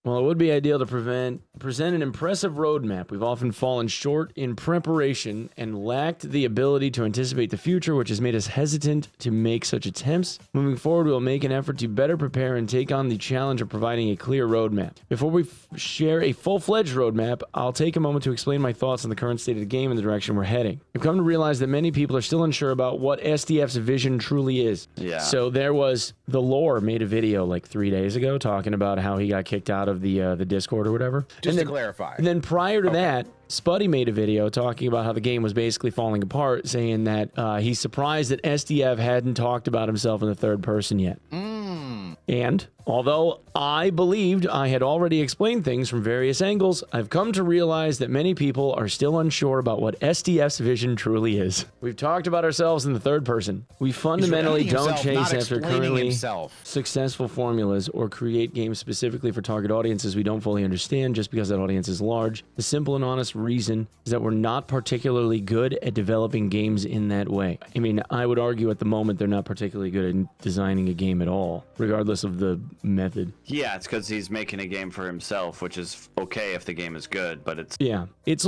While it would be ideal to present an impressive roadmap, we've often fallen short in preparation and lacked the ability to anticipate the future, which has made us hesitant to make such attempts. Moving forward, we will make an effort to better prepare and take on the challenge of providing a clear roadmap. Before we share a full-fledged roadmap, I'll take a moment to explain my thoughts on the current state of the game and the direction we're heading. I've come to realize that many people are still unsure about what SDF's vision truly is. Yeah. So there was, the lore made a video like 3 days ago talking about how he got kicked out of the Discord or whatever. Just to clarify. And then prior to that, Spuddy made a video talking about how the game was basically falling apart, saying that he's surprised that SDF hadn't talked about himself in the third person yet. And although I believed I had already explained things from various angles, I've come to realize that many people are still unsure about what SDF's vision truly is. We've talked about ourselves in the third person. We fundamentally don't chase after currently successful formulas or create games specifically for target audiences we don't fully understand just because that audience is large. The simple and honest reason is that we're not particularly good at developing games in that way. I mean, I would argue at the moment they're not particularly good at designing a game at all, regardless of the method. Yeah, it's because he's making a game for himself, which is okay if the game is good, but it's it's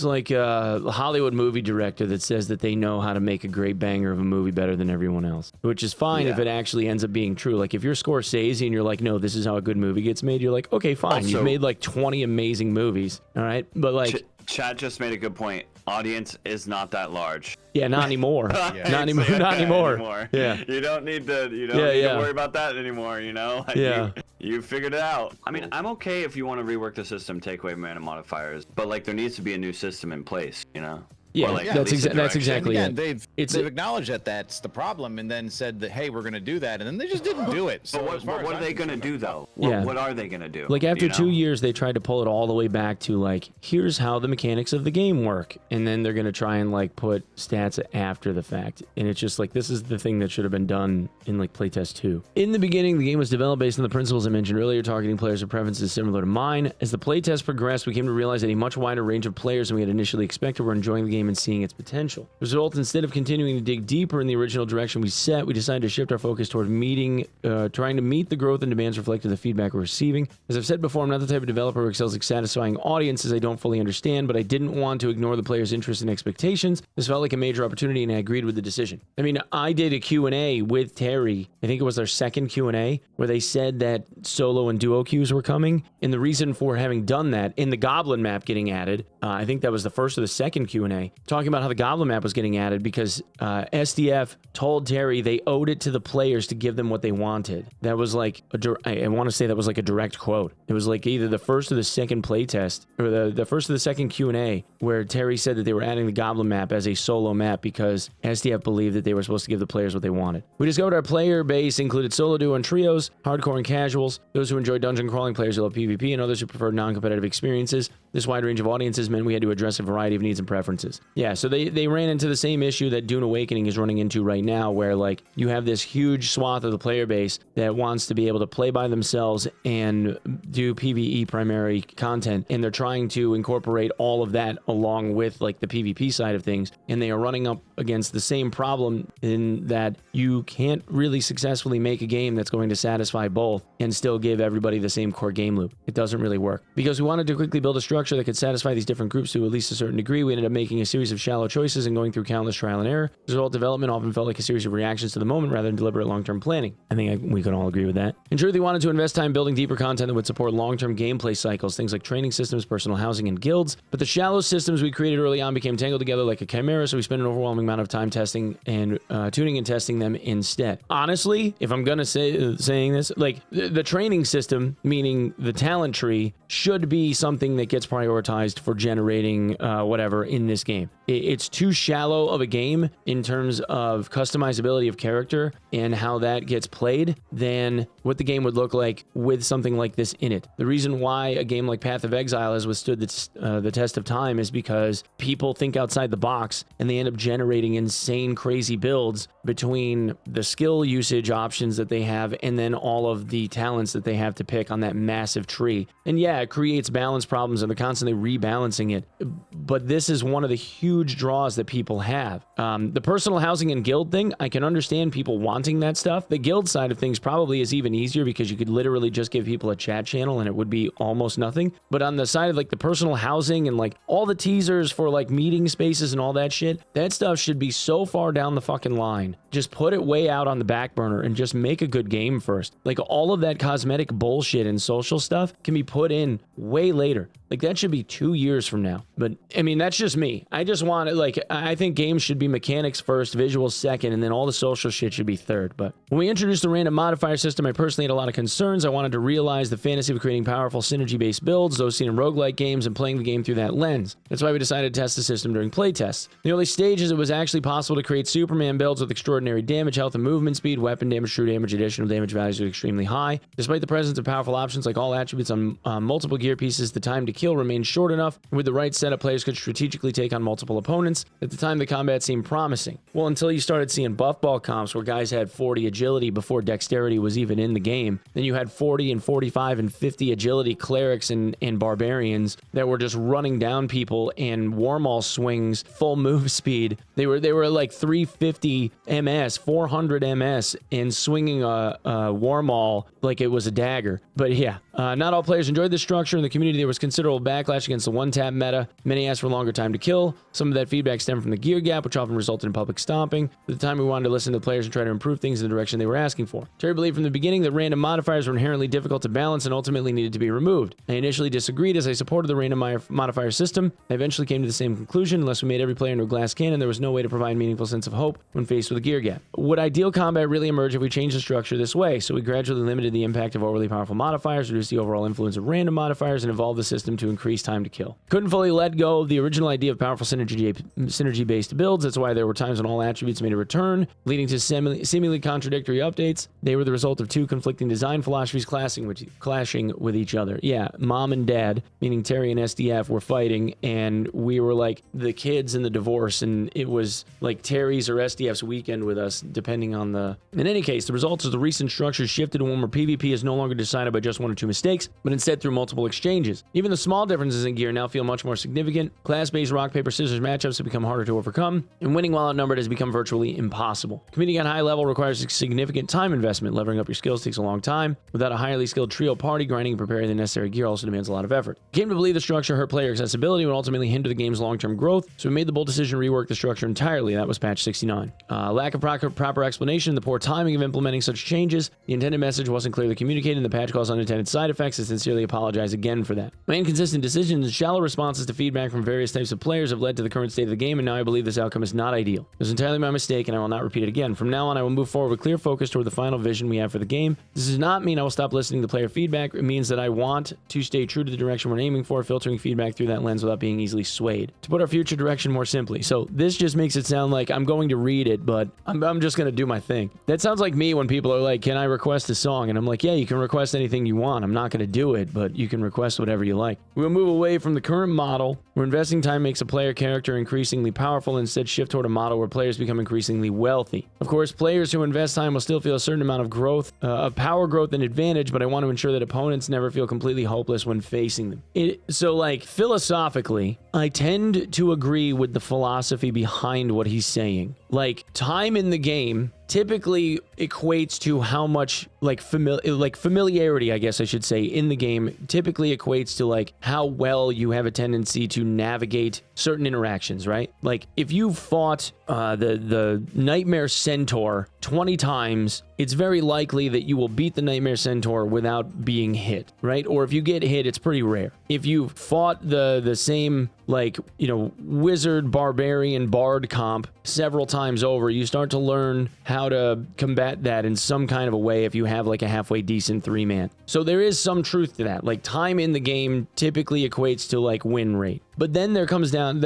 like a Hollywood movie director that says that they know how to make a great banger of a movie better than everyone else, which is fine if it actually ends up being true. Like if you're Scorsese and you're like, no, this is how a good movie gets made, you're like, okay, fine, also, you've made like 20 amazing movies, all right, but like Chad just made a good point. Audience is not that large. Yeah, not anymore. Not anymore. Yeah. You don't need to. You don't need to worry about that anymore. You know. Like you figured it out. I mean, I'm okay if you want to rework the system, take away mana modifiers, but like there needs to be a new system in place. You know. Yeah, like, that's exactly it. They've acknowledged that that's the problem, and then said that, hey, we're going to do that, and then they just didn't do it. So but what are they going to do though? Yeah. What are they going to do? Like after 2 years, they tried to pull it all the way back to like, here's how the mechanics of the game work, and then they're going to try and like put stats after the fact, and it's just like this is the thing that should have been done in like Playtest 2. In the beginning, the game was developed based on the principles I mentioned earlier, targeting players with preferences similar to mine. As the playtest progressed, we came to realize that a much wider range of players than we had initially expected were enjoying the game and seeing its potential. Result, instead of continuing to dig deeper in the original direction we set, we decided to shift our focus toward trying to meet the growth and demands reflected in the feedback we're receiving. As I've said before, I'm not the type of developer who excels at satisfying audiences I don't fully understand, but I didn't want to ignore the players' interest and expectations. This felt like a major opportunity, and I agreed with the decision. I mean, I did a Q&A with Terry. I think it was our second Q&A, where they said that solo and duo queues were coming, and the reason for having done that, in the Goblin map getting added, I think that was the first or the second Q&A, talking about how the Goblin map was getting added because SDF told Terry they owed it to the players to give them what they wanted. That was like, I want to say that was like a direct quote. It was like either the first or the second playtest, or the first or the second Q&A, where Terry said that they were adding the Goblin map as a solo map because SDF believed that they were supposed to give the players what they wanted. We discovered our player base included solo, duo, and trios, hardcore and casuals, those who enjoy dungeon crawling, players who love PvP, and others who prefer non-competitive experiences. This wide range of audiences meant we had to address a variety of needs and preferences. Yeah, so they ran into the same issue that Dune Awakening is running into right now, where like you have this huge swath of the player base that wants to be able to play by themselves and do PvE primary content, and they're trying to incorporate all of that along with like the PvP side of things, and they are running up against the same problem in that you can't really successfully make a game that's going to satisfy both and still give everybody the same core game loop. It doesn't really work. Because we wanted to quickly build a structure that could satisfy these different groups to at least a certain degree, we ended up making a series of shallow choices and going through countless trial and error. The result, development often felt like a series of reactions to the moment rather than deliberate long-term planning. I think we could all agree with that. In truth, we wanted to invest time building deeper content that would support long-term gameplay cycles, things like training systems, personal housing, and guilds. But the shallow systems we created early on became tangled together like a chimera, so we spent an overwhelming amount of time testing and tuning and testing them instead. Honestly, if I'm gonna saying this, like the training system, meaning the talent tree, should be something that gets prioritized for generating whatever in this game. It's too shallow of a game in terms of customizability of character and how that gets played than what the game would look like with something like this in it. The reason why a game like Path of Exile has withstood the test of time is because people think outside the box and they end up generating insane, crazy builds between the skill usage options that they have and then all of the talents that they have to pick on that massive tree. And yeah, it creates balance problems and they're constantly rebalancing it. But this is one of the huge huge draws that people have. The personal housing and guild thing, I can understand people wanting that stuff. The guild side of things probably is even easier because you could literally just give people a chat channel and it would be almost nothing. But on the side of like the personal housing and like all the teasers for like meeting spaces and all that shit, that stuff should be so far down the fucking line. Just put it way out on the back burner and just make a good game first. Like all of that cosmetic bullshit and social stuff can be put in way later. Like that should be 2 years from now. But I mean, that's just me. I just want it, like, I think games should be mechanics first, visuals second, and then all the social shit should be third. But when we introduced the random modifier system, I personally had a lot of concerns. I wanted to realize the fantasy of creating powerful synergy-based builds, those seen in roguelike games, and playing the game through that lens. That's why we decided to test the system during playtests. In the early stages, it was actually possible to create Superman builds with extraordinary damage, health, and movement speed, weapon damage, true damage, additional damage values are extremely high. Despite the presence of powerful options like all attributes on multiple gear pieces, the time to kill remained short enough. With the right setup, players could strategically take on multiple opponents. At the time, the combat seemed promising. Well, until you started seeing buff ball comps where guys had 40 agility before dexterity was even in the game. Then you had 40 and 45 and 50 agility clerics and barbarians that were just running down people and warmaul swings, full move speed. They were like 350 MS, 400 MS, and swinging a warmaul like it was a dagger. But yeah, not all players enjoyed this structure. In the community, there was considerable backlash against the one-tap meta. Many asked for longer time to kill. Some of that feedback stemmed from the gear gap, which often resulted in public stomping. At the time, we wanted to listen to the players and try to improve things in the direction they were asking for. Terry believed from the beginning that random modifiers were inherently difficult to balance and ultimately needed to be removed. I initially disagreed as I supported the random modifier system. I eventually came to the same conclusion. Unless we made every player into a glass cannon, there was no way to provide a meaningful sense of hope when faced with a gear gap. Would ideal combat really emerge if we changed the structure this way? So we gradually limited the impact of overly powerful modifiers, reduced the overall influence of random modifiers, and evolved the system to increase time to kill. Couldn't fully let go of the original idea of powerful synergy-based builds. That's why there were times when all attributes made a return, leading to seemingly contradictory updates. They were the result of two conflicting design philosophies clashing with each other. Yeah, mom and dad, meaning Terry and SDF, were fighting, and we were like the kids in the divorce, and it was like Terry's or SDF's weekend with us, depending on the... In any case, the results of the recent structure shifted to one where PvP is no longer decided by just one or two mistakes, but instead through multiple exchanges. Even the small differences in gear now feel much more significant. Class-based rock, paper, scissors matchups have become harder to overcome, and winning while outnumbered has become virtually impossible. Competing at high level requires a significant time investment. Levering up your skills takes a long time. Without a highly skilled trio party, grinding and preparing the necessary gear also demands a lot of effort. I came to believe the structure hurt player accessibility and would ultimately hinder the game's long-term growth, so we made the bold decision to rework the structure entirely. That was patch 69. Lack of proper explanation, the poor timing of implementing such changes, the intended message wasn't clearly communicated, and the patch caused unintended side effects. I sincerely apologize again for that. My inconsistent decisions and shallow responses to feedback from various types of players have led to the current state of the game, and now I believe this outcome is not ideal. It was entirely my mistake, and I will not repeat it again. From now on, I will move forward with clear focus toward the final vision we have for the game. This does not mean I will stop listening to player feedback. It means that I want to stay true to the direction we're aiming for, filtering feedback through that lens without being easily swayed. To put our future direction more simply. So this just makes it sound like I'm going to read it, but I'm just going to do my thing. That sounds like me when people are like, can I request a song? And I'm like, yeah, you can request anything you want. I'm not going to do it, but you can request whatever you like. We'll move away from the current model where investing time makes a player character increasingly powerful and instead shift toward a model where players become increasingly wealthy. Of course, players who invest time will still feel a certain amount of growth, of power growth and advantage, but I want to ensure that opponents never feel completely hopeless when facing them. So like philosophically, I tend to agree with the philosophy behind what he's saying. Like time in the game typically equates to how much familiarity, I guess I should say, in the game typically equates to like how well you have a tendency to navigate certain interactions, right? Like if you fought the Nightmare Centaur 20 times, it's very likely that you will beat the Nightmare Centaur without being hit, right? Or if you get hit, it's pretty rare. If you fought the same, like, you know, wizard, barbarian, bard comp several times over, you start to learn how to combat that in some kind of a way if you have like a halfway decent 3-man. So there is some truth to that. Like time in the game typically equates to like win rate. But then it comes down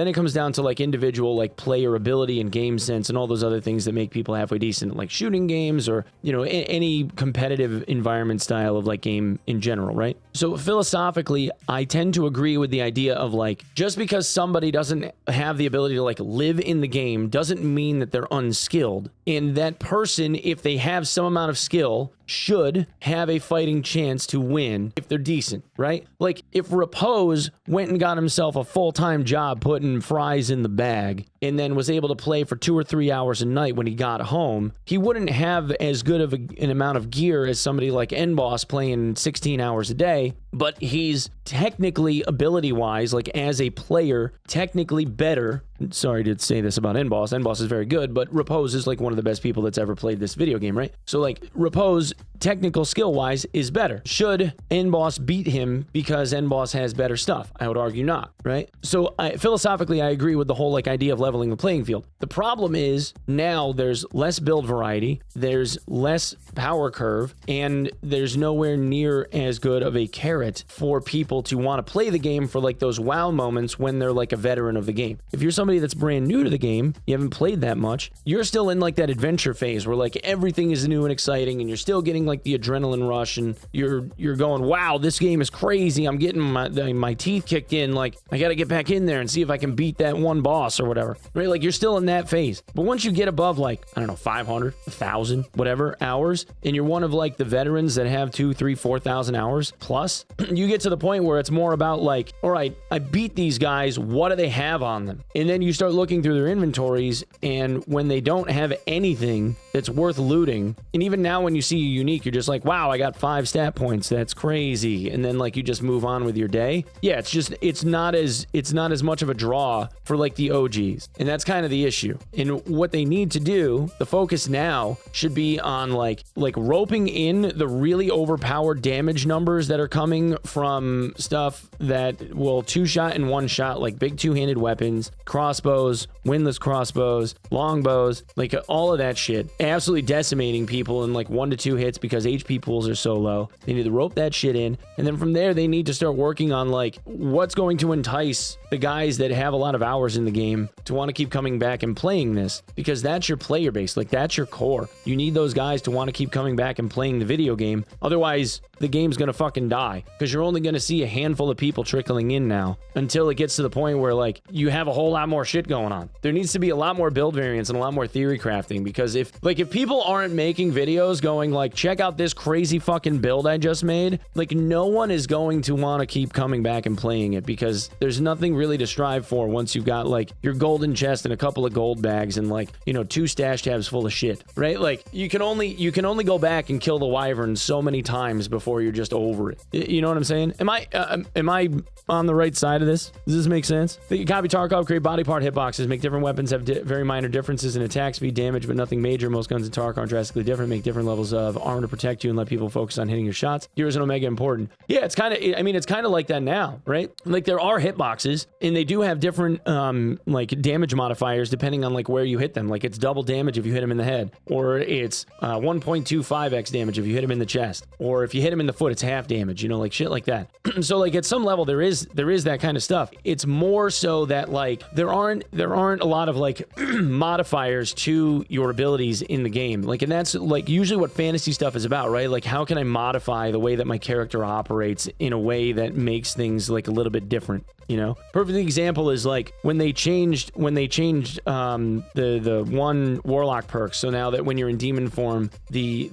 to like individual like player ability and game sense and all those other things that make people halfway decent, like shooting games or, you know, any competitive environment style of like game in general, right? So philosophically, I tend to agree with the idea of like, just because somebody doesn't have the ability to like live in the game doesn't mean that they're unskilled. And that person, if they have some amount of skill, should have a fighting chance to win if they're decent, right? Like if Repose went and got himself a full-time job putting fries in the bag and then was able to play for 2 or 3 hours a night when he got home, he wouldn't have as good of an amount of gear as somebody like NBoss playing 16 hours a day, but he's technically, ability-wise, like as a player, technically better. Sorry to say this about NBoss. NBoss is very good, but Repose is like one of the best people that's ever played this video game, right? So like Repose, technical skill-wise, is better. Should NBoss beat him because NBoss has better stuff? I would argue not, right? So philosophically, I agree with the whole like idea of leveling the playing field. The problem is now there's less build variety, there's less power curve, and there's nowhere near as good of a carrot for people to want to play the game for like those wow moments when they're like a veteran of the game. If you're somebody that's brand new to the game, you haven't played that much, you're still in like that adventure phase where like everything is new and exciting and you're still getting like the adrenaline rush and you're going, wow, this game is crazy. I'm getting my teeth kicked in. Like I got to get back in there and see if I can beat that one boss or whatever, right? Like you're still in that phase. But once you get above like, I don't know, 500, 1,000, whatever hours, and you're one of like the veterans that have 2, 3, 4,000 hours plus, you get to the point where it's more about like, all right, I beat these guys. What do they have on them? And then you start looking through their inventories, and when they don't have anything that's worth looting, and even now when you see a unique, you're just like, wow, I got 5 stat points. That's crazy. And then like you just move on with your day. Yeah, it's not as much of a draw for like the OGs. And that's kind of the issue. And what they need to do, the focus now should be on like roping in the really overpowered damage numbers that are coming from stuff that will 2-shot and 1-shot, like big 2-handed weapons, crossbows, windlass crossbows, longbows, like all of that shit, absolutely decimating people in like 1 to 2 hits because HP pools are so low. They need to rope that shit in, and then from there they need to start working on like what's going to entice the guys that have a lot of hours in the game to want to keep coming back and playing this, because that's your player base, like that's your core. You need those guys to want to keep coming back and playing the video game. Otherwise the game's gonna fucking die, because you're only gonna see a handful of people trickling in now until it gets to the point where like you have a whole lot more shit going on. There needs to be a lot more build variants and a lot more theory crafting, because if people aren't making videos going like, check out this crazy fucking build I just made, like no one is going to want to keep coming back and playing it, because there's nothing really to strive for once you've got like your golden chest and a couple of gold bags and like, you know, 2 stash tabs full of shit, right? Like you can only go back and kill the wyvern so many times before you're just over it. You know what I'm saying? Am I on the right side of this? Does this make sense? You copy Tarkov, create body part hitboxes, make different weapons have very minor differences in attack speed, damage, but nothing major. Most guns in Tarkov are drastically different, make different levels of armor to protect you and let people focus on hitting your shots. Heroes and Omega important. Yeah, it's kind of like that now, right? Like there are hitboxes and they do have different like damage modifiers depending on like where you hit them. Like it's double damage if you hit him in the head, or it's 1.25x damage if you hit him in the chest, or if you hit him in the foot, it's half damage, you know, like shit like that. So like at some level there is that kind of stuff. It's more so that like there aren't a lot of like modifiers to your abilities in the game. Like, and that's like usually what fantasy stuff is about, right? Like how can I modify the way that my character operates in a way that makes things like a little bit different, you know? Perfect example is like when they changed the one warlock perk. So now that when you're in demon form, the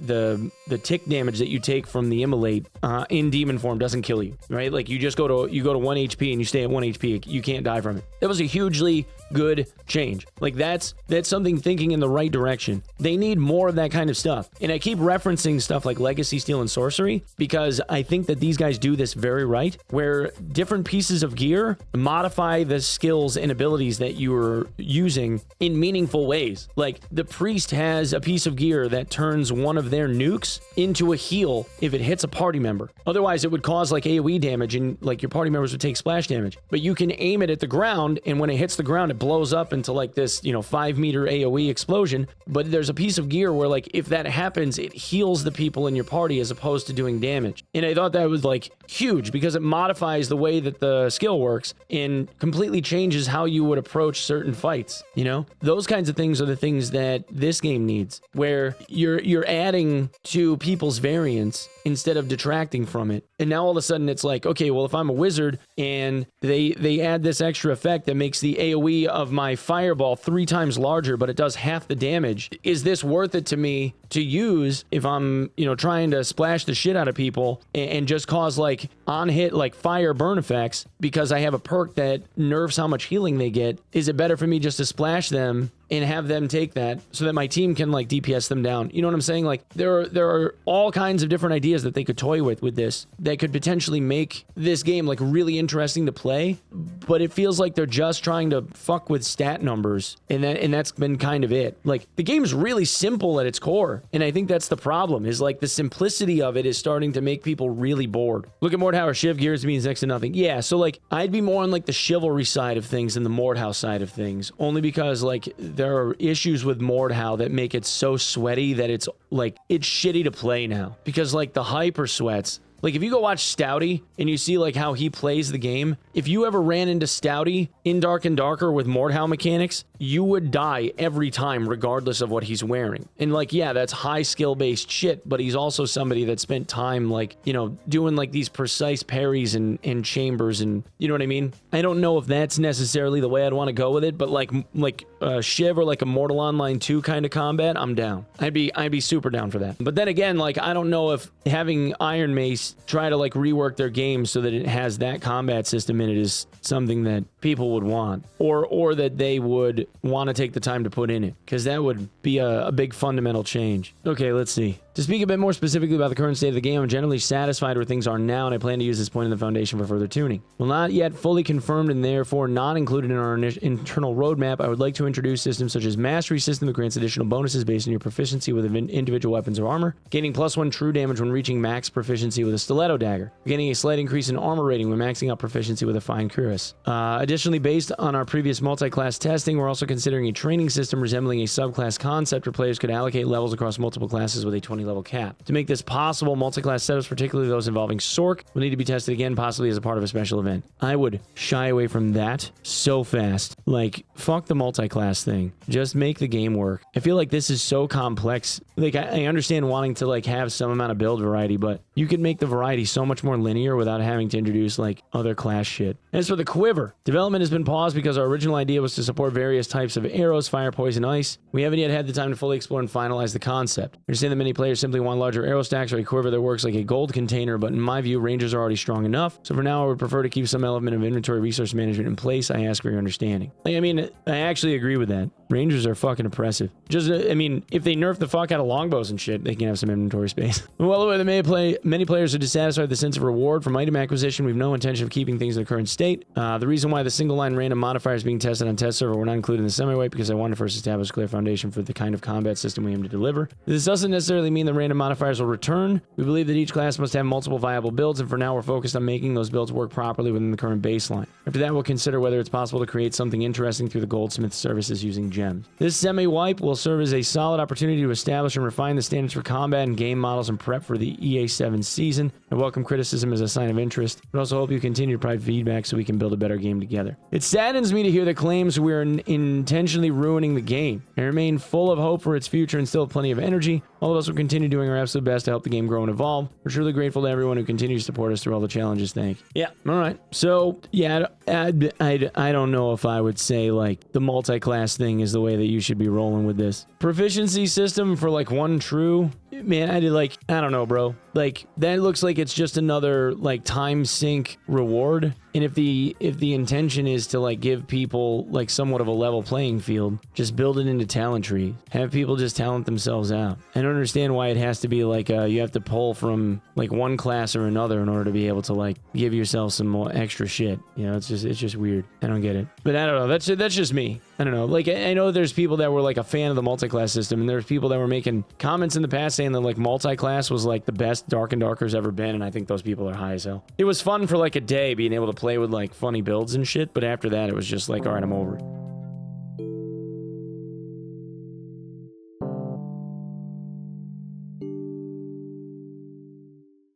tick damage that you take from the immolate in demon form doesn't kill you, right? Like you go to 1 HP and you stay at 1 HP. You can't die from it. That was a hugely good change. Like that's something thinking in the right direction. They need more of that kind of stuff. And I keep referencing stuff like Legacy, Steel, and Sorcery because I think that these guys do this very right, where different pieces of gear modify the skills and abilities that you're using in meaningful ways. Like the priest has a piece of gear that turns one of their nukes into a heal if it hits a party member. Otherwise it would cause like AoE damage and like your party members would take splash damage. But you can aim it at the ground, and when it hits the ground it blows up into like this, you know, 5-meter AoE explosion. But there's a piece of gear where like if that happens, it heals the people in your party as opposed to doing damage. And I thought that was like huge because it modifies the way that the skill works works and completely changes how you would approach certain fights. You know, those kinds of things are the things that this game needs, where you're adding to people's variance instead of detracting from it. And now all of a sudden it's like, okay, well, if I'm a wizard and they add this extra effect that makes the AoE of my fireball 3 times larger, but it does half the damage, is this worth it to me to use if I'm, you know, trying to splash the shit out of people and just cause like on hit like fire burn effects because I have a perk that nerfs how much healing they get? Is it better for me just to splash them and have them take that so that my team can like DPS them down? You know what I'm saying? Like there are all kinds of different ideas that they could toy with this that could potentially make this game like really interesting to play, but it feels like they're just trying to fuck with stat numbers, and that's been kind of it. Like the game's really simple at its core, and I think that's the problem, is like the simplicity of it is starting to make people really bored. Look at Mordhauer, Shiv gears means next to nothing. Yeah, so like I'd be more on like the chivalry side of things than the Mordhau side of things, only because like there are issues with Mordhau that make it so sweaty that it's like it's shitty to play now, because like the hyper sweats. Like if you go watch Stouty and you see like how he plays the game, if you ever ran into Stouty in Dark and Darker with Mordhau mechanics, you would die every time regardless of what he's wearing. And like, yeah, that's high skill based shit, but he's also somebody that spent time like, you know, doing like these precise parries and chambers, and you know what I mean? I don't know if that's necessarily the way I'd want to go with it, but like Shiv or like a Mortal Online 2 kind of combat, I'm down. I'd be super down for that. But then again, like I don't know if having Iron Mace try to like rework their game so that it has that combat system in it is something that people would want, or that they would want to take the time to put in it, because that would be a big fundamental change. Okay, let's see. To speak a bit more specifically about the current state of the game, I'm generally satisfied where things are now, and I plan to use this point in the foundation for further tuning. While not yet fully confirmed and therefore not included in our internal roadmap, I would like to introduce systems such as Mastery System that grants additional bonuses based on your proficiency with individual weapons or armor, gaining +1 true damage when reaching max proficiency with a stiletto dagger, gaining a slight increase in armor rating when maxing out proficiency with a fine cuirass. Additionally, based on our previous multi-class testing, we're also considering a training system resembling a subclass concept where players could allocate levels across multiple classes with a 20-level cap. To make this possible, multi-class setups, particularly those involving Sork, will need to be tested again, possibly as a part of a special event. I would shy away from that so fast. Like, fuck the multi-class thing. Just make the game work. I feel like this is so complex. Like, I understand wanting to, like, have some amount of build variety, but you could make the variety so much more linear without having to introduce, like, other class shit. As for the quiver, development has been paused because our original idea was to support various types of arrows, fire, poison, ice. We haven't yet had the time to fully explore and finalize the concept. I understand that many players simply want larger arrow stacks or a quiver that works like a gold container, but in my view, rangers are already strong enough. So for now, I would prefer to keep some element of inventory resource management in place. I ask for your understanding. Like, I mean, I actually agree with that. Rangers are fucking oppressive. Just, I mean, if they nerf the fuck out of longbows and shit, they can have some inventory space. Well aware that many players are dissatisfied with the sense of reward from item acquisition. We have no intention of keeping things in the current state. The reason why the single line random modifiers being tested on test server were not included in the semi-wipe because I wanted to first establish a clear foundation for the kind of combat system we aim to deliver. This doesn't necessarily mean the random modifiers will return. We believe that each class must have multiple viable builds, and for now we're focused on making those builds work properly within the current baseline. After that, we'll consider whether it's possible to create something interesting through the goldsmith services using gems. This semi-wipe will serve as a solid opportunity to establish and refine the standards for combat and game models and prep for the EA7 season. I welcome criticism as a sign of interest, but also hope you continue to provide feedback so we can build a better game together. It saddens me to hear the claims we're intentionally ruining the game. I remain full of hope for its future and still have plenty of energy. All of us will continue doing our absolute best to help the game grow and evolve. We're truly grateful to everyone who continues to support us through all the challenges. Thank you. Yeah, all right. So, yeah, I don't know if I would say, like, the multi-class thing is the way that you should be rolling with this. Proficiency system for, like, 1 true... Man, I don't know, bro. Like, that looks like it's just another, like, time sink reward. And if the intention is to, like, give people, like, somewhat of a level playing field, just build it into talent tree. Have people just talent themselves out. I don't understand why it has to be, like, you have to pull from, like, one class or another in order to be able to, like, give yourself some more extra shit. You know, it's just weird. I don't get it. But I don't know. That's just me. I don't know. Like, I know there's people that were, like, a fan of the multi-class system, and there's people that were making comments in the past saying that, like, multi-class was, like, the best Dark and Darker's ever been, and I think those people are high as hell. It was fun for, like, a day being able to play with, like, funny builds and shit, but after that, it was just like, all right, I'm over it.